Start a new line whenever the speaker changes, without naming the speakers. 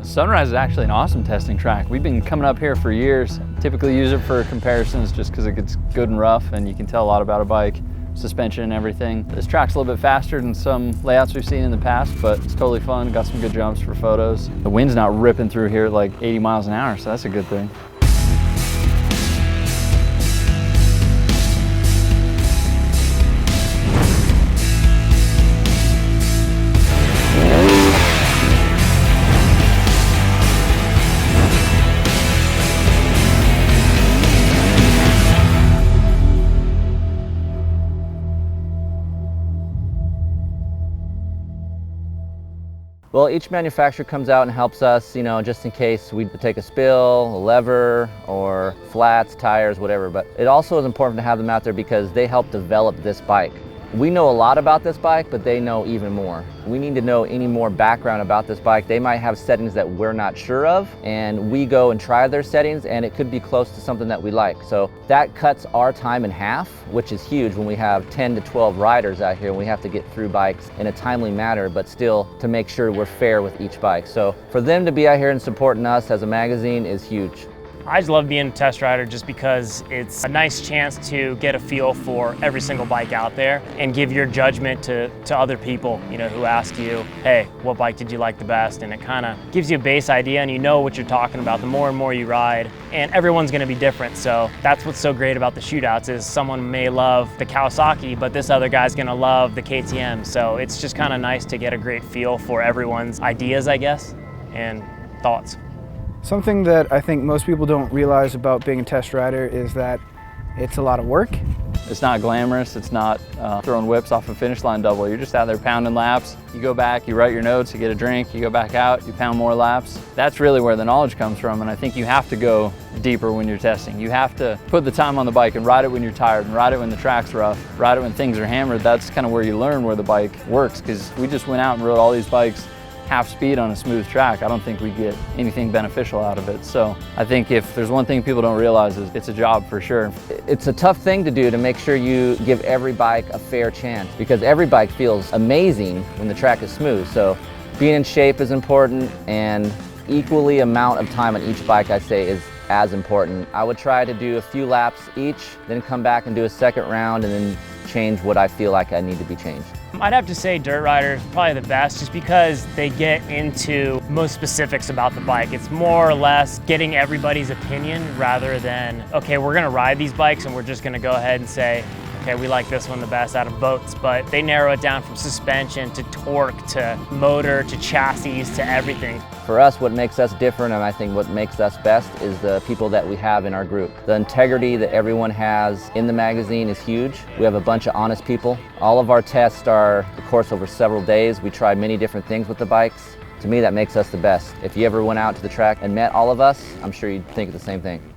Sunrise is actually an awesome testing track. We've been coming up here for years. Typically use it for comparisons just because it gets good and rough and you can tell a lot about a bike, suspension and everything. This track's a little bit faster than some layouts we've seen in the past, but it's totally fun. Got some good jumps for photos. The wind's not ripping through here at like 80 miles an hour, so that's a good thing.
Well, each manufacturer comes out and helps us, just in case we take a spill, a lever, or flats, tires, whatever. But it also is important to have them out there because they help develop this bike. We know a lot about this bike, but they know even more. We need to know any more background about this bike. They might have settings that we're not sure of, and we go and try their settings, and it could be close to something that we like. So that cuts our time in half, which is huge when we have 10 to 12 riders out here and we have to get through bikes in a timely manner, but still to make sure we're fair with each bike. So for them to be out here and supporting us as a magazine is huge.
I just love being a test rider just because it's a nice chance to get a feel for every single bike out there and give your judgment to other people, who ask you, hey, what bike did you like the best? And it kind of gives you a base idea and you know what you're talking about the more and more you ride. And everyone's going to be different. So that's what's so great about the shootouts is someone may love the Kawasaki, but this other guy's going to love the KTM. So it's just kind of nice to get a great feel for everyone's ideas, I guess, and thoughts.
Something that I think most people don't realize about being a test rider is that it's a lot of work.
It's not glamorous, it's not throwing whips off a finish line double. You're just out there pounding laps. You go back, you write your notes, you get a drink, you go back out, you pound more laps. That's really where the knowledge comes from, and I think you have to go deeper when you're testing. You have to put the time on the bike and ride it when you're tired, and ride it when the track's rough, ride it when things are hammered. That's kind of where you learn where the bike works, because we just went out and rode all these bikes half speed on a smooth track. I don't think we get anything beneficial out of it. So I think if there's one thing people don't realize is it's a job for sure.
It's a tough thing to do to make sure you give every bike a fair chance because every bike feels amazing when the track is smooth. So being in shape is important and equally amount of time on each bike I'd say is as important. I would try to do a few laps each, then come back and do a second round and then change what I feel like I need to be changed.
I'd have to say dirt riders probably the best just because they get into most specifics about the bike. It's more or less getting everybody's opinion rather than, okay, we're gonna ride these bikes and we're just gonna go ahead and say, okay, we like this one the best out of boats, but they narrow it down from suspension to torque to motor to chassis to everything.
For us, what makes us different and I think what makes us best is the people that we have in our group. The integrity that everyone has in the magazine is huge. We have a bunch of honest people. All of our tests are, of course, over several days. We try many different things with the bikes. To me, that makes us the best. If you ever went out to the track and met all of us, I'm sure you'd think of the same thing.